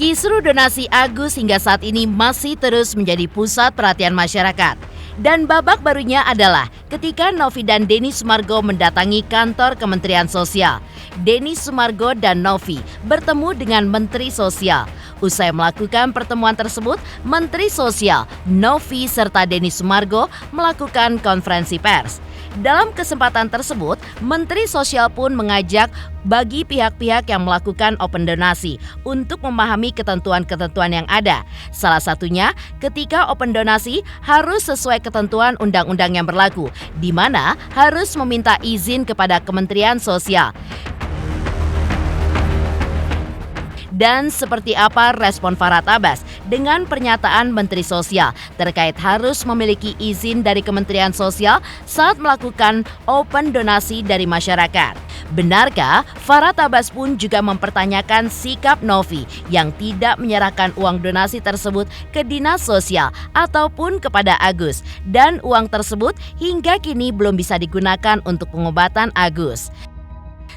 Kisru donasi Agus hingga saat ini masih terus menjadi pusat perhatian masyarakat. Dan babak barunya adalah ketika Novi dan Denny Sumargo mendatangi kantor Kementerian Sosial. Denny Sumargo dan Novi bertemu dengan Menteri Sosial. Usai melakukan pertemuan tersebut, Menteri Sosial, Novi serta Denny Sumargo melakukan konferensi pers. Dalam kesempatan tersebut, Menteri Sosial pun mengajak bagi pihak-pihak yang melakukan open donasi untuk memahami ketentuan-ketentuan yang ada. Salah satunya ketika open donasi harus sesuai ketentuan undang-undang yang berlaku, di mana harus meminta izin kepada Kementerian Sosial. Dan seperti apa respon Farhad Abbas dengan pernyataan Menteri Sosial terkait harus memiliki izin dari Kementerian Sosial saat melakukan open donasi dari masyarakat? Benarkah Farhad Abbas pun juga mempertanyakan sikap Novi yang tidak menyerahkan uang donasi tersebut ke Dinas Sosial ataupun kepada Agus, dan uang tersebut hingga kini belum bisa digunakan untuk pengobatan Agus?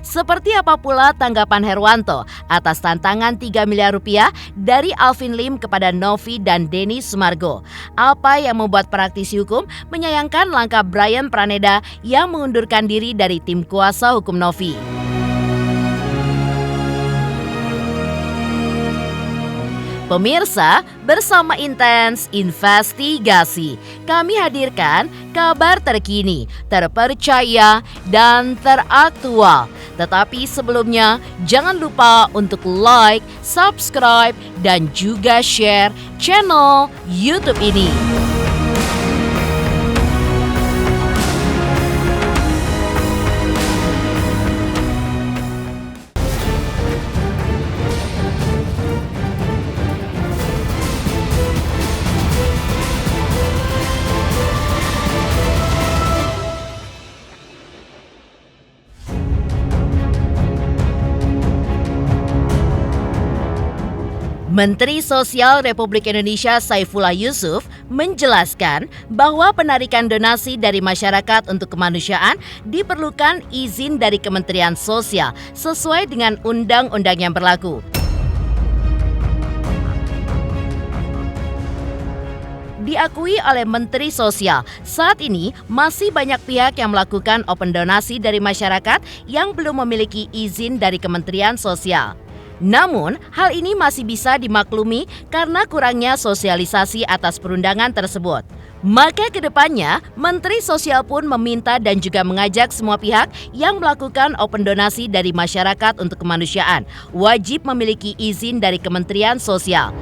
Seperti apa pula tanggapan Herwanto atas tantangan 3 miliar rupiah dari Alvin Lim kepada Novi dan Denny Sumargo? Apa yang membuat praktisi hukum menyayangkan langkah Brian Praneda yang mengundurkan diri dari tim kuasa hukum Novi? Pemirsa, bersama Intens Investigasi, kami hadirkan kabar terkini, terpercaya, dan teraktual. Tetapi sebelumnya, jangan lupa untuk like, subscribe, dan juga share channel YouTube ini. Menteri Sosial Republik Indonesia Saifullah Yusuf menjelaskan bahwa penarikan donasi dari masyarakat untuk kemanusiaan diperlukan izin dari Kementerian Sosial sesuai dengan undang-undang yang berlaku. Diakui oleh Menteri Sosial, saat ini masih banyak pihak yang melakukan open donasi dari masyarakat yang belum memiliki izin dari Kementerian Sosial. Namun, hal ini masih bisa dimaklumi karena kurangnya sosialisasi atas perundangan tersebut. Maka ke depannya, Menteri Sosial pun meminta dan juga mengajak semua pihak yang melakukan open donasi dari masyarakat untuk kemanusiaan wajib memiliki izin dari Kementerian Sosial.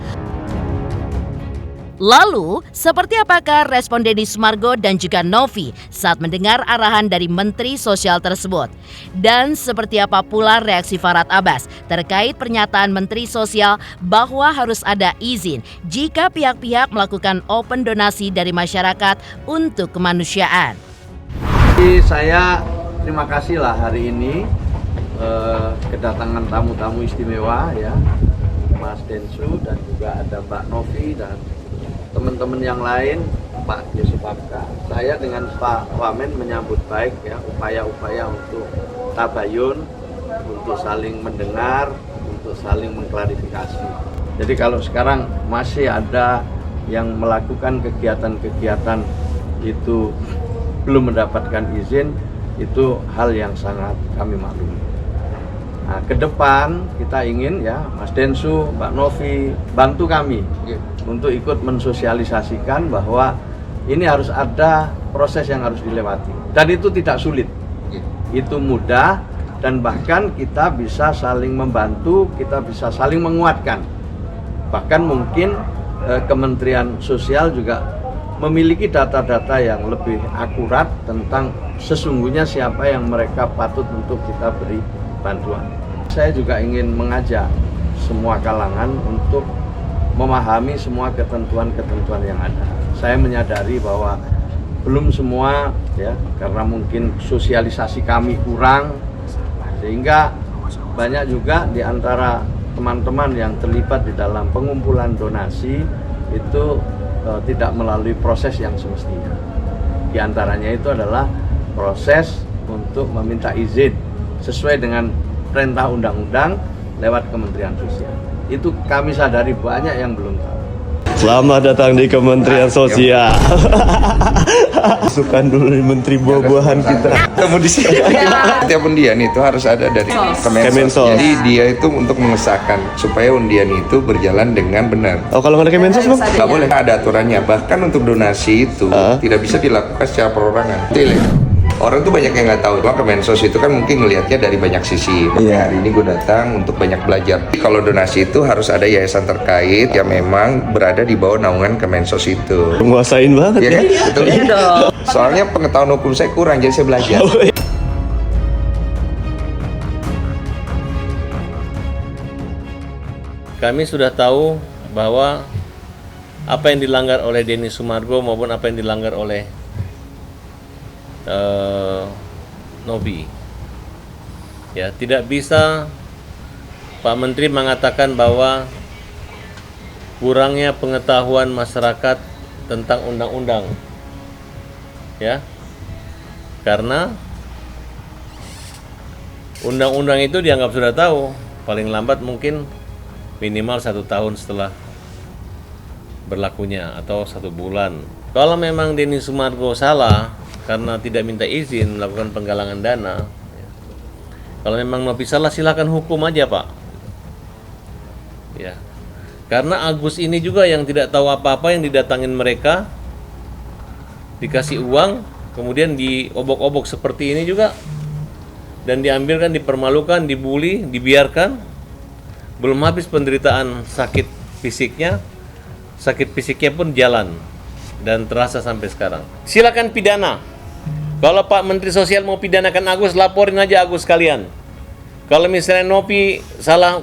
Lalu, seperti apakah respon Denny Sumargo dan juga Novi saat mendengar arahan dari Menteri Sosial tersebut? Dan seperti apa pula reaksi Farhad Abbas terkait pernyataan Menteri Sosial bahwa harus ada izin jika pihak-pihak melakukan open donasi dari masyarakat untuk kemanusiaan? Saya terima kasih lah hari ini kedatangan tamu-tamu istimewa ya, Mas Densu dan juga ada Mbak Novi dan teman-teman yang lain, Pak Yusuf Abka. Saya dengan Pak Wamen menyambut baik ya upaya-upaya untuk tabayun, untuk saling mendengar, untuk saling mengklarifikasi. Jadi kalau sekarang masih ada yang melakukan kegiatan-kegiatan itu belum mendapatkan izin, itu hal yang sangat kami maklumi. Nah, ke depan kita ingin ya Mas Densu, Mbak Novi bantu kami untuk ikut mensosialisasikan bahwa ini harus ada proses yang harus dilewati. Dan itu tidak sulit, itu mudah, dan bahkan kita bisa saling membantu, kita bisa saling menguatkan. Bahkan mungkin Kementerian Sosial juga memiliki data-data yang lebih akurat tentang sesungguhnya siapa yang mereka patut untuk kita beri bantuan. Saya juga ingin mengajak semua kalangan untuk memahami semua ketentuan-ketentuan yang ada. Saya menyadari bahwa belum semua ya, karena mungkin sosialisasi kami kurang, sehingga banyak juga di antara teman-teman yang terlibat di dalam pengumpulan donasi itu tidak melalui proses yang semestinya. Di antaranya itu adalah proses untuk meminta izin sesuai dengan perintah undang-undang lewat Kementerian Sosial. Itu kami sadari banyak yang belum tahu. Selamat datang di Kementerian Sosial. Masukkan dulu di Menteri buah-buahan kita. Kamu di sini. Setiap undian itu harus ada dari Kemensos. Jadi dia itu untuk mengesahkan supaya undian itu berjalan dengan benar. Oh, kalau nggak ada Kemensos, Bang? Nggak boleh, ada aturannya. Bahkan untuk donasi itu tidak bisa dilakukan secara perorangan. Orang tuh banyak yang nggak tahu. Cuma Kemensos itu kan mungkin ngelihatnya dari banyak sisi. Iya. Hari ini gue datang untuk banyak belajar. Kalau donasi itu harus ada yayasan terkait yang memang berada di bawah naungan Kemensos itu. Menguasain banget Iya ya. kan? Betul. Soalnya pengetahuan hukum saya kurang, jadi saya belajar. Kami sudah tahu bahwa apa yang dilanggar oleh Denny Sumargo maupun apa yang dilanggar oleh Novi, ya tidak bisa Pak Menteri mengatakan bahwa kurangnya pengetahuan masyarakat tentang undang-undang, ya, karena undang-undang itu dianggap sudah tahu paling lambat mungkin minimal 1 tahun setelah berlakunya atau 1 bulan. Kalau memang Denny Sumargo salah karena tidak minta izin melakukan penggalangan dana, ya. Kalau memang Novi salah, silakan hukum aja, Pak. Ya, karena Agus ini juga yang tidak tahu apa-apa, yang didatangin mereka, dikasih uang, kemudian diobok-obok seperti ini juga, dan diambilkan, dipermalukan, dibully, dibiarkan. Belum habis penderitaan sakit fisiknya pun jalan dan terasa sampai sekarang. Silakan pidana. Kalau Pak Menteri Sosial mau pidanakan Agus, laporin aja Agus sekalian. Kalau misalnya Novi salah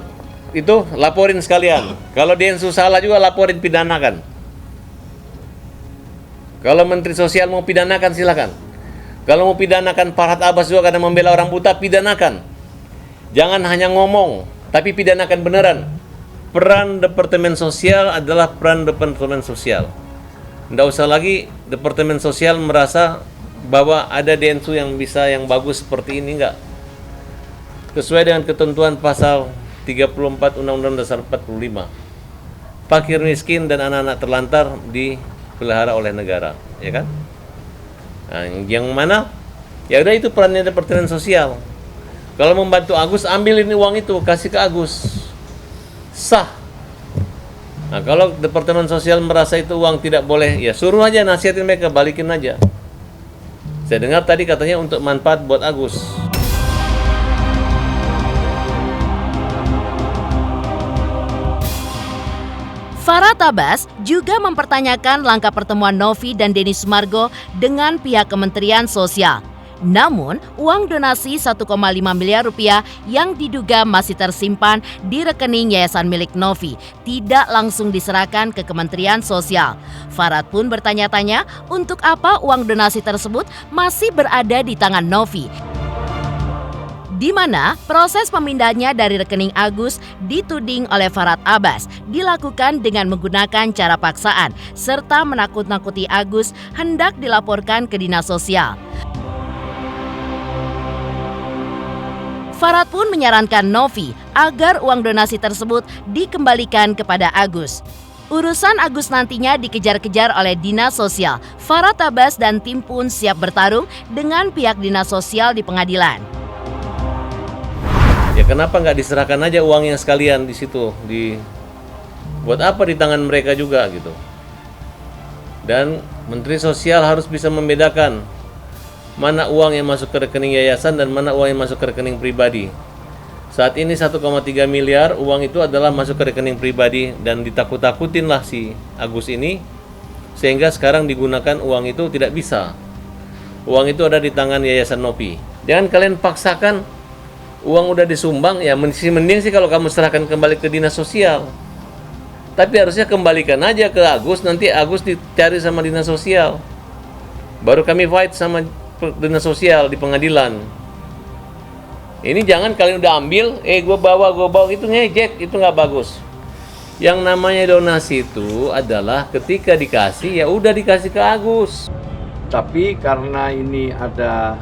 itu, laporin sekalian. Kalau Densu salah juga, laporin, pidanakan. Kalau Menteri Sosial mau pidanakan, silakan. Kalau mau pidanakan Farhad Abbas juga karena membela orang buta, pidanakan. Jangan hanya ngomong, tapi pidanakan beneran. Peran Departemen Sosial adalah peran Departemen Sosial. Nggak usah lagi Departemen Sosial merasa bahwa ada Densu yang bisa, yang bagus seperti ini, enggak. Sesuai dengan ketentuan pasal 34 Undang-Undang Dasar 45. Fakir miskin dan anak-anak terlantar dipelihara oleh negara, ya kan? Nah, yang mana? Ya udah, itu perannya Departemen Sosial. Kalau membantu Agus, ambilin uang itu, kasih ke Agus. Sah. Nah, kalau Departemen Sosial merasa itu uang tidak boleh, ya suruh aja, nasihatin mereka, balikin aja. Saya dengar tadi katanya untuk manfaat buat Agus. Farhad Abbas juga mempertanyakan langkah pertemuan Novi dan Denny Sumargo dengan pihak Kementerian Sosial. Namun, uang donasi 1,5 miliar rupiah yang diduga masih tersimpan di rekening yayasan milik Novi tidak langsung diserahkan ke Kementerian Sosial. Farhad pun bertanya-tanya untuk apa uang donasi tersebut masih berada di tangan Novi, di mana proses pemindahannya dari rekening Agus dituding oleh Farhad Abbas dilakukan dengan menggunakan cara paksaan serta menakut-nakuti Agus hendak dilaporkan ke Dinas Sosial. Farhad pun menyarankan Novi agar uang donasi tersebut dikembalikan kepada Agus. Urusan Agus nantinya dikejar-kejar oleh Dinas Sosial. Farhad Abbas dan tim pun siap bertarung dengan pihak Dinas Sosial di pengadilan. Ya kenapa nggak diserahkan aja uangnya sekalian di situ? Buat apa di tangan mereka juga gitu? Dan Menteri Sosial harus bisa membedakan mana uang yang masuk ke rekening yayasan dan mana uang yang masuk ke rekening pribadi. Saat ini 1,3 miliar uang itu adalah masuk ke rekening pribadi dan ditakut-takutin lah si Agus ini, sehingga sekarang digunakan uang itu tidak bisa. Uang itu ada di tangan Yayasan Novi. Jangan kalian paksakan. Uang udah disumbang, ya mending sih kalau kamu serahkan kembali ke Dinas Sosial. Tapi harusnya kembalikan aja ke Agus, nanti Agus dicari sama Dinas Sosial. Baru kami fight sama Dinas Sosial di pengadilan. Ini jangan kalian udah ambil, gue bawa, itu ngejek, itu nggak bagus. Yang namanya donasi itu adalah ketika dikasih, ya udah dikasih ke Agus. Tapi karena ini ada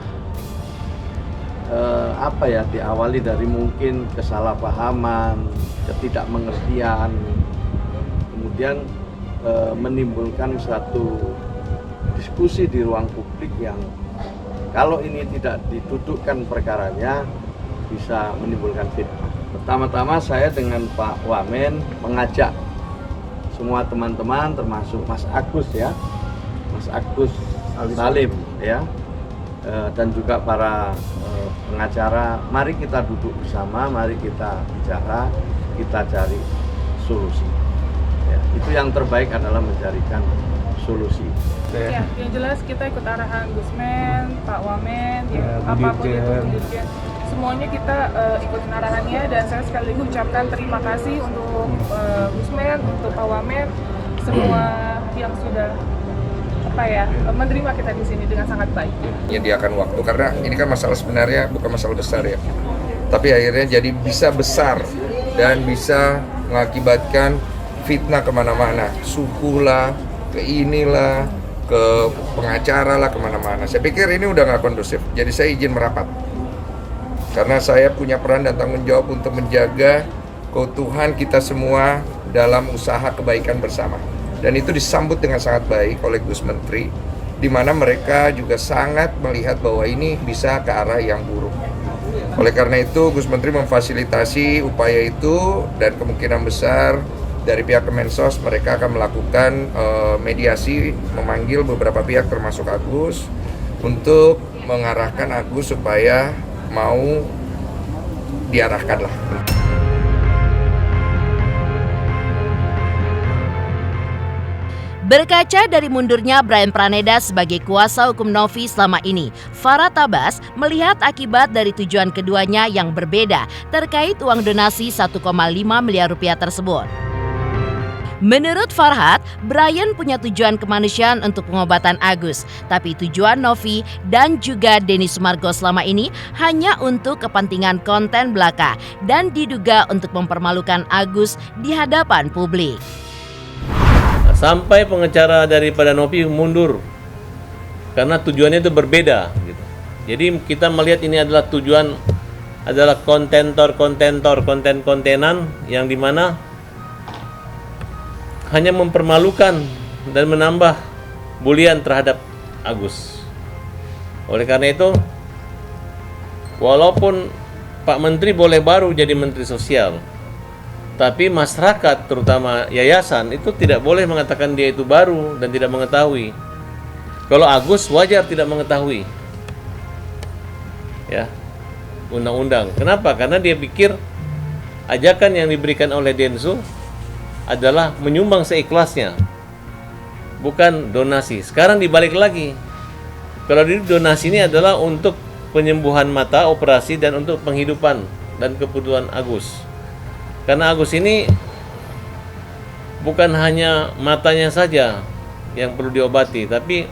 diawali dari mungkin kesalahpahaman ketidakmengertian, kemudian menimbulkan satu diskusi di ruang publik yang kalau ini tidak didudukkan perkaranya bisa menimbulkan fitnah. Pertama-tama saya dengan Pak Wamen mengajak semua teman-teman termasuk Mas Agus ya, Mas Agus Salim ya, dan juga para pengacara, mari kita duduk bersama, mari kita bicara, kita cari solusi. Ya, itu yang terbaik adalah mencarikan solusi. Ya, yang jelas kita ikut arahan Gusmen, Pak Wamen, ya, apapun itu, Dirjen. Semuanya kita ikutin arahannya, dan saya sekali lagi ucapkan terima kasih untuk Gusmen, untuk Pak Wamen, semua yang sudah menerima kita di sini dengan sangat baik. Menyediakan waktu karena ini kan masalah sebenarnya bukan masalah besar ya, tapi akhirnya jadi bisa besar dan bisa mengakibatkan fitnah kemana-mana, suku lah, ke inilah, ke pengacara lah, kemana-mana. Saya pikir ini udah nggak kondusif, jadi saya izin merapat. Karena saya punya peran dan tanggung jawab untuk menjaga keutuhan kita semua dalam usaha kebaikan bersama. Dan itu disambut dengan sangat baik oleh Gus Menteri, di mana mereka juga sangat melihat bahwa ini bisa ke arah yang buruk. Oleh karena itu, Gus Menteri memfasilitasi upaya itu, dan kemungkinan besar dari pihak Kemensos mereka akan melakukan mediasi, memanggil beberapa pihak termasuk Agus untuk mengarahkan Agus supaya mau diarahkan lah. Berkaca dari mundurnya Brian Praneda sebagai kuasa hukum Novi selama ini, Farhad Abbas melihat akibat dari tujuan keduanya yang berbeda terkait uang donasi 1,5 miliar rupiah tersebut. Menurut Farhad, Brian punya tujuan kemanusiaan untuk pengobatan Agus, tapi tujuan Novi dan juga Denny Sumargo selama ini hanya untuk kepentingan konten belaka dan diduga untuk mempermalukan Agus di hadapan publik. Sampai pengacara daripada Novi mundur karena tujuannya itu berbeda gitu. Jadi kita melihat ini adalah tujuan adalah konten-kontenan yang dimana hanya mempermalukan dan menambah bulian terhadap Agus. Oleh karena itu, walaupun Pak Menteri boleh baru jadi Menteri Sosial, tapi masyarakat terutama yayasan itu tidak boleh mengatakan dia itu baru dan tidak mengetahui. Kalau Agus wajar tidak mengetahui. Ya. Undang-undang. Kenapa? Karena dia pikir ajakan yang diberikan oleh Densu adalah menyumbang seikhlasnya, bukan donasi. Sekarang dibalik lagi. Kalau donasi ini adalah untuk penyembuhan mata, operasi, dan untuk penghidupan dan kebutuhan Agus. Karena Agus ini bukan hanya matanya saja yang perlu diobati, tapi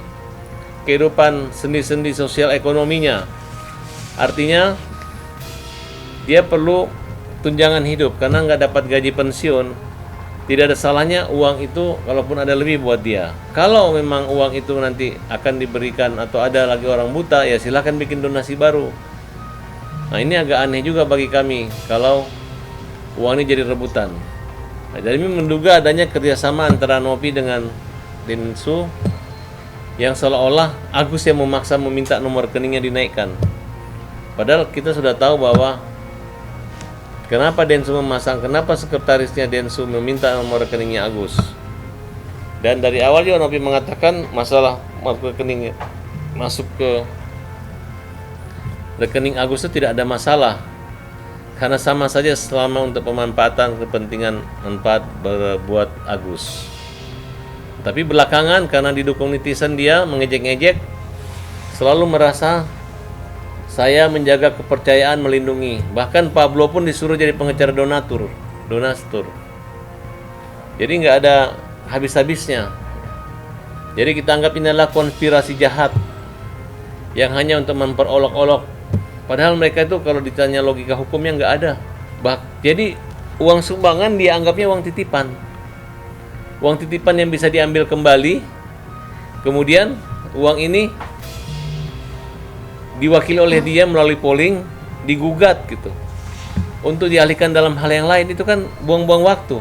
kehidupan sendi-sendi sosial ekonominya. Artinya dia perlu tunjangan hidup karena nggak dapat gaji pensiun. Tidak ada salahnya uang itu kalaupun ada lebih buat dia. Kalau memang uang itu nanti akan diberikan atau ada lagi orang buta, ya silakan bikin donasi baru. Nah, ini agak aneh juga bagi kami kalau uang ini jadi rebutan. Nah, jadi menduga adanya kerjasama antara Novi dengan Densu yang seolah-olah Agus yang memaksa meminta nomor rekeningnya dinaikkan. Padahal kita sudah tahu bahwa kenapa Densu memasang, kenapa sekretarisnya Densu meminta nomor rekeningnya Agus. Dan dari awal juga Novi mengatakan masalah rekening masuk ke rekening Agus itu tidak ada masalah. Karena sama saja selama untuk pemanfaatan kepentingan manfaat berbuat Agus. Tapi belakangan karena didukung netizen dia mengejek-ngejek, selalu merasa saya menjaga kepercayaan, melindungi. Bahkan Pablo pun disuruh jadi pengecer donatur. Jadi nggak ada habis-habisnya. Jadi kita anggap ini adalah konspirasi jahat yang hanya untuk memperolok-olok. Padahal mereka itu kalau ditanya logika hukumnya nggak ada. Jadi uang sumbangan dianggapnya uang titipan. Uang titipan yang bisa diambil kembali. Kemudian uang ini diwakili oleh dia melalui polling, digugat gitu. untuk dialihkan dalam hal yang lain, itu kan buang-buang waktu.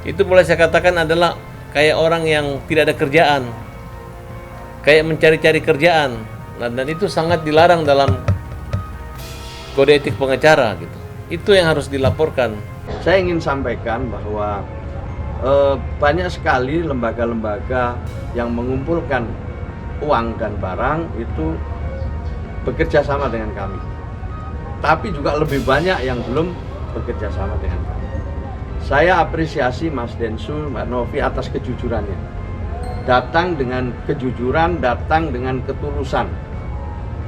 Itu boleh saya katakan adalah kayak orang yang tidak ada kerjaan, kayak mencari-cari kerjaan. Nah, dan itu sangat dilarang dalam kode etik pengacara gitu. Itu yang harus dilaporkan. Saya ingin sampaikan bahwa banyak sekali lembaga-lembaga yang mengumpulkan uang dan barang itu bekerja sama dengan kami. Tapi juga lebih banyak yang belum bekerja sama dengan kami. Saya apresiasi Mas Densu, Mbak Novi atas kejujurannya. Datang dengan kejujuran, datang dengan ketulusan,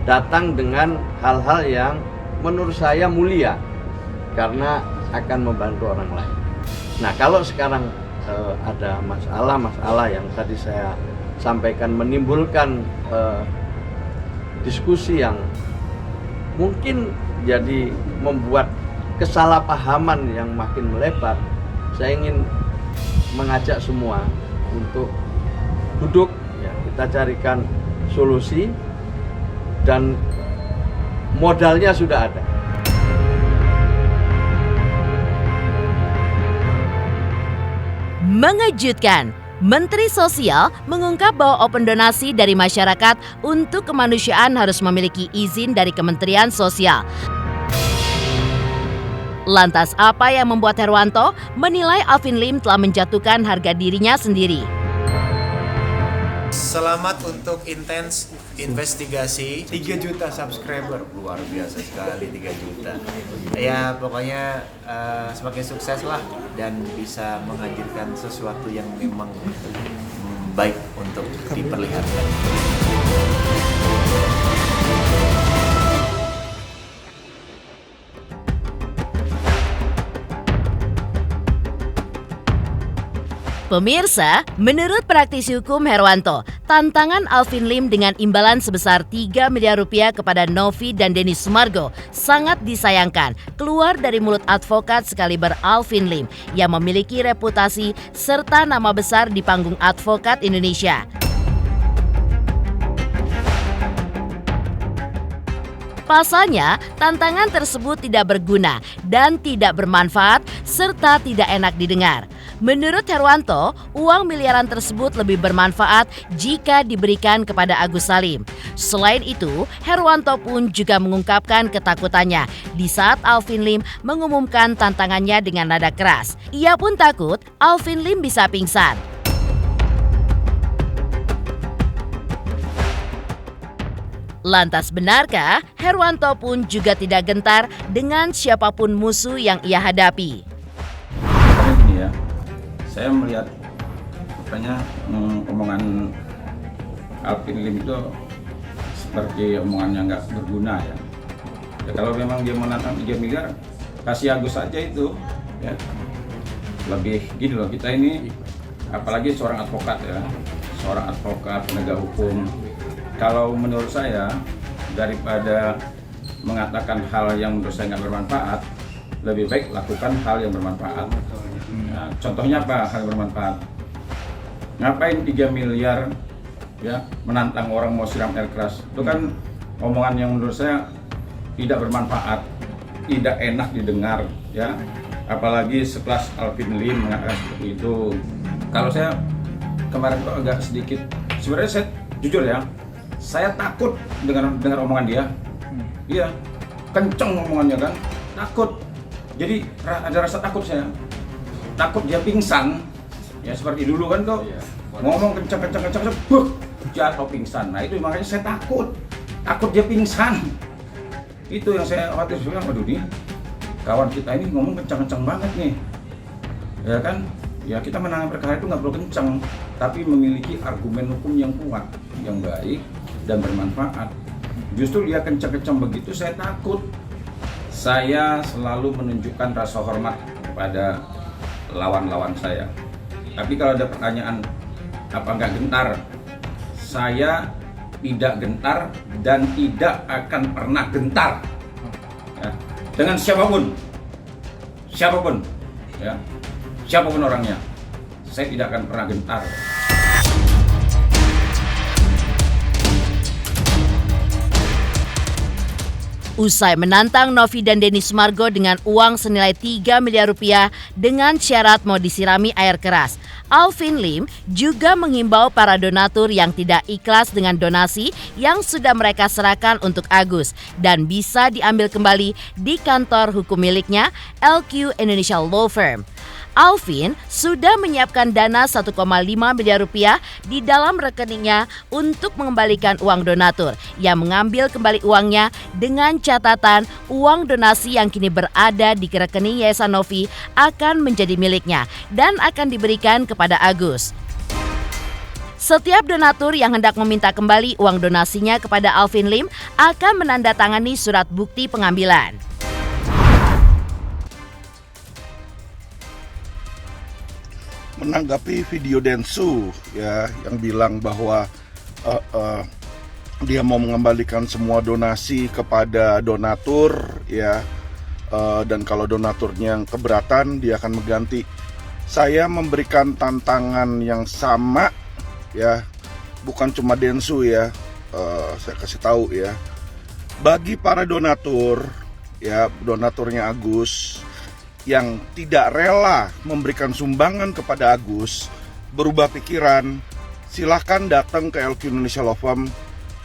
datang dengan hal-hal yang menurut saya mulia karena akan membantu orang lain. Nah, kalau sekarang ada masalah-masalah yang tadi saya sampaikan menimbulkan diskusi yang mungkin jadi membuat kesalahpahaman yang makin melebar, saya ingin mengajak semua untuk duduk, ya, kita carikan solusi dan modalnya sudah ada. Mengejutkan, Menteri Sosial mengungkap bahwa open donasi dari masyarakat untuk kemanusiaan harus memiliki izin dari Kementerian Sosial. Lantas apa yang membuat Herwanto menilai Alvin Lim telah menjatuhkan harga dirinya sendiri? Selamat untuk intens investigasi. 3 juta subscriber, luar biasa sekali 3 juta. Ya pokoknya semakin sukses lah dan bisa menghadirkan sesuatu yang memang baik untuk diperlihatkan. Pemirsa, menurut praktisi hukum Herwanto, tantangan Alvin Lim dengan imbalan sebesar 3 miliar rupiah kepada Novi dan Denny Sumargo sangat disayangkan keluar dari mulut advokat sekaliber Alvin Lim yang memiliki reputasi serta nama besar di panggung advokat Indonesia. Pasalnya, tantangan tersebut tidak berguna dan tidak bermanfaat serta tidak enak didengar. Menurut Herwanto, uang miliaran tersebut lebih bermanfaat jika diberikan kepada Agus Salim. Selain itu, Herwanto pun juga mengungkapkan ketakutannya di saat Alvin Lim mengumumkan tantangannya dengan nada keras. Ia pun takut Alvin Lim bisa pingsan. Lantas benarkah Herwanto pun juga tidak gentar dengan siapapun musuh yang ia hadapi? Ini ya, saya melihat omongan Alvin Lim itu seperti omongan yang nggak berguna ya. Kalau memang dia menantang 3 miliar, kasih Agus saja itu ya. Lebih gini loh, kita ini apalagi seorang advokat ya, seorang advokat penegak hukum. Kalau menurut saya, daripada mengatakan hal yang menurut saya nggak bermanfaat, lebih baik lakukan hal yang bermanfaat. Nah, contohnya apa hal yang bermanfaat? Ngapain 3 miliar ya menantang orang mau siram air keras? Itu kan omongan yang menurut saya tidak bermanfaat, tidak enak didengar ya. Apalagi sekelas Alvin Lim mengatakan seperti itu. Kalau saya kemarin tuh agak sedikit, sebenarnya saya jujur ya, saya takut dengan omongan dia. Iya, kenceng omongannya kan, takut. Jadi ada rasa takut saya. Takut dia pingsan. Ya seperti dulu kan tuh ngomong kenceng, jatuh pingsan. Nah itu makanya saya takut dia pingsan. Itu yang saya khawatir. Saya bilang, waduh nih, kawan kita ini ngomong kenceng-kenceng banget nih. Ya kan? Ya kita menangani perkara itu nggak perlu kenceng, tapi memiliki argumen hukum yang kuat, yang baik dan bermanfaat. Justru dia kenceng-kenceng begitu, saya takut. Saya selalu menunjukkan rasa hormat kepada lawan-lawan saya. Tapi kalau ada pertanyaan apa nggak gentar, saya tidak gentar dan tidak akan pernah gentar ya, dengan siapapun, ya, siapapun orangnya, saya tidak akan pernah gentar. Usai menantang Novi dan Denny Sumargo dengan uang senilai 3 miliar rupiah dengan syarat mau disirami air keras, Alvin Lim juga menghimbau para donatur yang tidak ikhlas dengan donasi yang sudah mereka serahkan untuk Agus dan bisa diambil kembali di kantor hukum miliknya, LQ Indonesia Law Firm. Alvin sudah menyiapkan dana 1,5 miliar rupiah di dalam rekeningnya untuk mengembalikan uang donatur yang mengambil kembali uangnya dengan catatan uang donasi yang kini berada di rekening Yayasan Novi akan menjadi miliknya dan akan diberikan kepada Agus. Setiap donatur yang hendak meminta kembali uang donasinya kepada Alvin Lim akan menandatangani surat bukti pengambilan. Menanggapi video Densu ya yang bilang bahwa dia mau mengembalikan semua donasi kepada donatur ya, dan kalau donaturnya yang keberatan dia akan mengganti. Saya memberikan tantangan yang sama ya, bukan cuma Densu ya, saya kasih tahu ya, bagi para donatur ya, donaturnya Agus yang tidak rela memberikan sumbangan kepada Agus, berubah pikiran, silahkan datang ke LQ Indonesia Law Firm,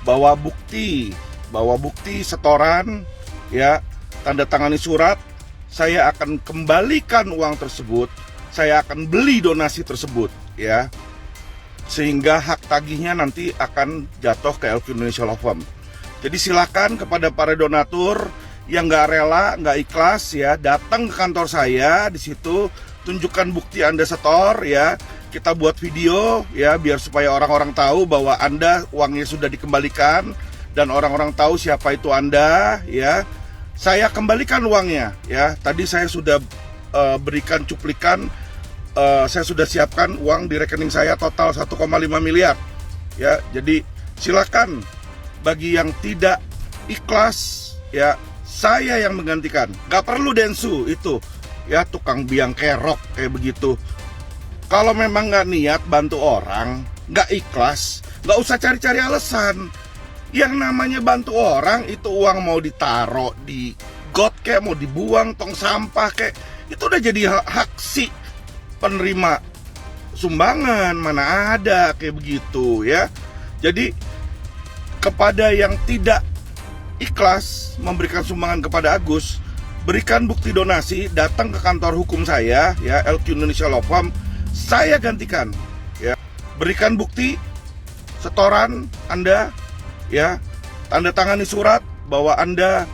bawa bukti setoran, ya, tanda tangani surat, saya akan kembalikan uang tersebut, saya akan beli donasi tersebut, ya, sehingga hak tagihnya nanti akan jatuh ke LQ Indonesia Law Firm. Jadi silakan kepada para donatur yang nggak rela, nggak ikhlas ya, datang ke kantor saya di situ, tunjukkan bukti Anda setor ya, kita buat video ya, biar supaya orang-orang tahu bahwa Anda uangnya sudah dikembalikan dan orang-orang tahu siapa itu Anda ya. Saya kembalikan uangnya ya. Tadi saya sudah berikan cuplikan, saya sudah siapkan uang di rekening saya total 1,5 miliar ya. Jadi silakan bagi yang tidak ikhlas ya, saya yang menggantikan. Gak perlu Densu itu ya, tukang biang kerok kayak begitu. Kalau memang gak niat bantu orang, gak ikhlas, gak usah cari-cari alasan. Yang namanya bantu orang itu uang mau ditaruh di got kayak, mau dibuang tong sampah kayak, itu udah jadi hak si penerima sumbangan, mana ada kayak begitu ya. Jadi kepada yang tidak ikhlas memberikan sumbangan kepada Agus, berikan bukti donasi, datang ke kantor hukum saya ya, LQ Indonesia Law Firm, saya gantikan ya. Berikan bukti setoran Anda ya, tanda tangani surat bahwa Anda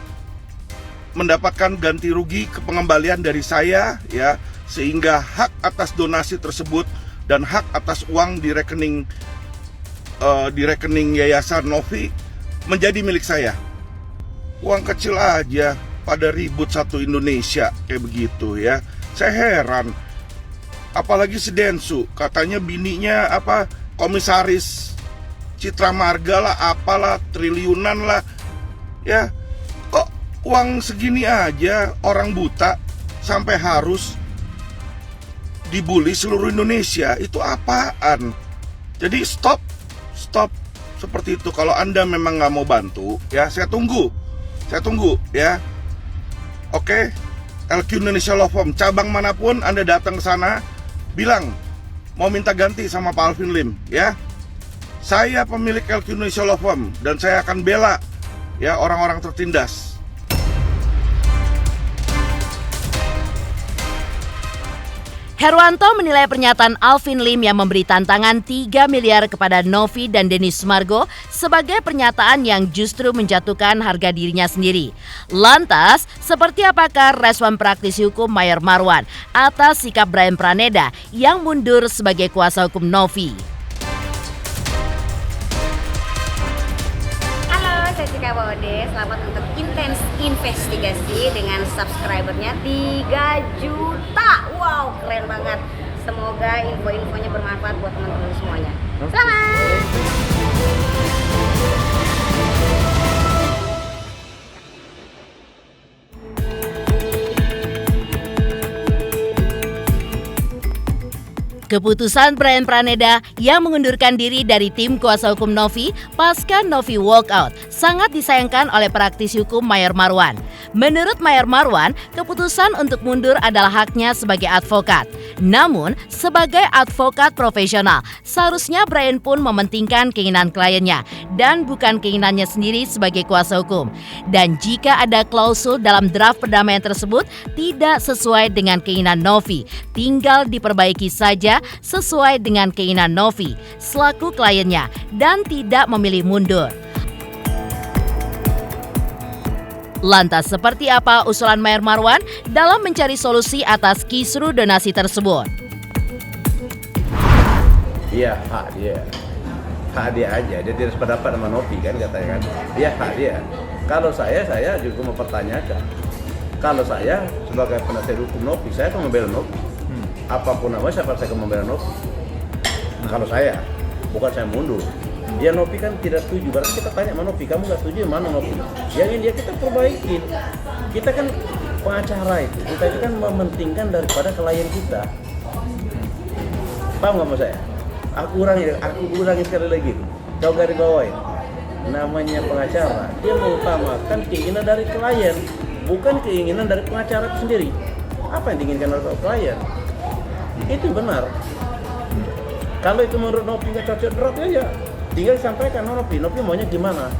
mendapatkan ganti rugi kepengembalian dari saya ya, sehingga hak atas donasi tersebut dan hak atas uang di rekening Yayasan Novi menjadi milik saya. Uang kecil aja pada ribut satu Indonesia kayak begitu ya. Saya heran. Apalagi si Densu, katanya bininya apa, komisaris Citra Marga lah, apalah, triliunan lah ya. Kok uang segini aja orang buta sampai harus dibully seluruh Indonesia? Itu apaan? Jadi stop seperti itu. Kalau Anda memang nggak mau bantu ya, saya tunggu ya. Oke, LQ Indonesia Law Firm, cabang manapun Anda datang ke sana, bilang mau minta ganti sama Pak Alvin Lim ya. Saya pemilik LQ Indonesia Law Firm dan saya akan bela ya orang-orang tertindas. Herwanto menilai pernyataan Alvin Lim yang memberi tantangan 3 miliar kepada Novi dan Denny Sumargo sebagai pernyataan yang justru menjatuhkan harga dirinya sendiri. Lantas, seperti apakah respon praktisi hukum Mayor Marwan atas sikap Brian Praneda yang mundur sebagai kuasa hukum Novi? Saya Cika Bode, selamat untuk Intens Investigasi dengan subscribernya 3 juta. Wow, keren banget. Semoga info-infonya bermanfaat buat teman-teman semuanya. Selamat! Keputusan Brian Praneda yang mengundurkan diri dari tim kuasa hukum Novi pasca Novi walkout sangat disayangkan oleh praktisi hukum Mayor Marwan. Menurut Mayor Marwan, keputusan untuk mundur adalah haknya sebagai advokat. Namun, sebagai advokat profesional, seharusnya Brian pun mementingkan keinginan kliennya dan bukan keinginannya sendiri sebagai kuasa hukum. Dan jika ada klausul dalam draft perdamaian tersebut tidak sesuai dengan keinginan Novi, tinggal diperbaiki saja sesuai dengan keinginan Novi selaku kliennya dan tidak memilih mundur. Lantas seperti apa usulan Mayor Marwan dalam mencari solusi atas kisru donasi tersebut? Iya, hak dia. Hak dia aja, dia tidak sependapat sama Novi kan katanya kan. Iya, hak dia. Kalau saya juga mempertanyakan. Kalau saya sebagai penasihat hukum Novi, saya akan membela Novi. Apapun namanya, saya akan membela Novi. Kalau saya, bukan saya mundur. Ya Novi kan tidak setuju, berarti kita tanya sama Novi, kamu nggak setuju mana Novi? Yang ini dia kita perbaikin. Kita kan pengacara itu kan mementingkan daripada klien kita. Paham nggak sama saya? Aku ulangi sekali lagi. Kau garis bawain. Namanya pengacara, dia mengutamakan keinginan dari klien, bukan keinginan dari pengacara itu sendiri. Apa yang diinginkan oleh klien? Itu benar. Kalau itu menurut Novi nggak cocok, drop aja. Tinggal disampaikan Novi maunya gimana?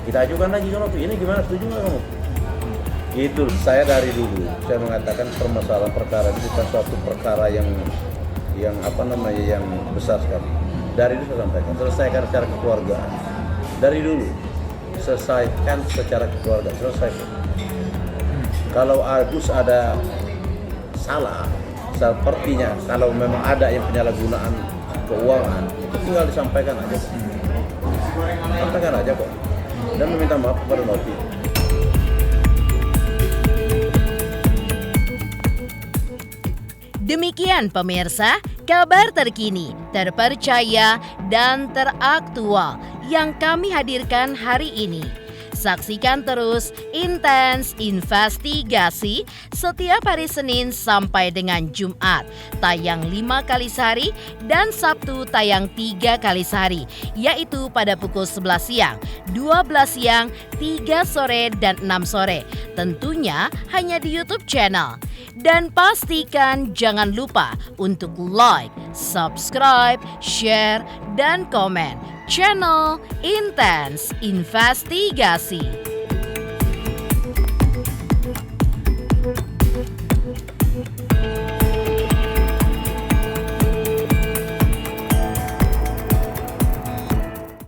Kita ajukan lagi ke Novi, ini gimana, setuju nggak kamu? Itu saya dari dulu, saya mengatakan permasalahan perkara ini bukan suatu perkara yang besar sekali. Dari dulu saya sampaikan, selesaikan secara kekeluargaan. Dari dulu, selesaikan secara kekeluargaan, selesaikan. Kalau Agus ada salah, sepertinya kalau memang ada yang penyalahgunaan keuangan, itu tinggal disampaikan aja. Sampaikan aja kok. Dan meminta maaf kepada Novi. Demikian pemirsa, kabar terkini, terpercaya, dan teraktual yang kami hadirkan hari ini. Saksikan terus Intens Investigasi setiap hari Senin sampai dengan Jumat, tayang 5 kali sehari dan Sabtu tayang 3 kali sehari, yaitu pada pukul 11 siang, 12 siang, 3 sore, dan 6 sore. Tentunya hanya di YouTube channel. Dan pastikan jangan lupa untuk like, subscribe, share, dan komen channel Intens Investigasi.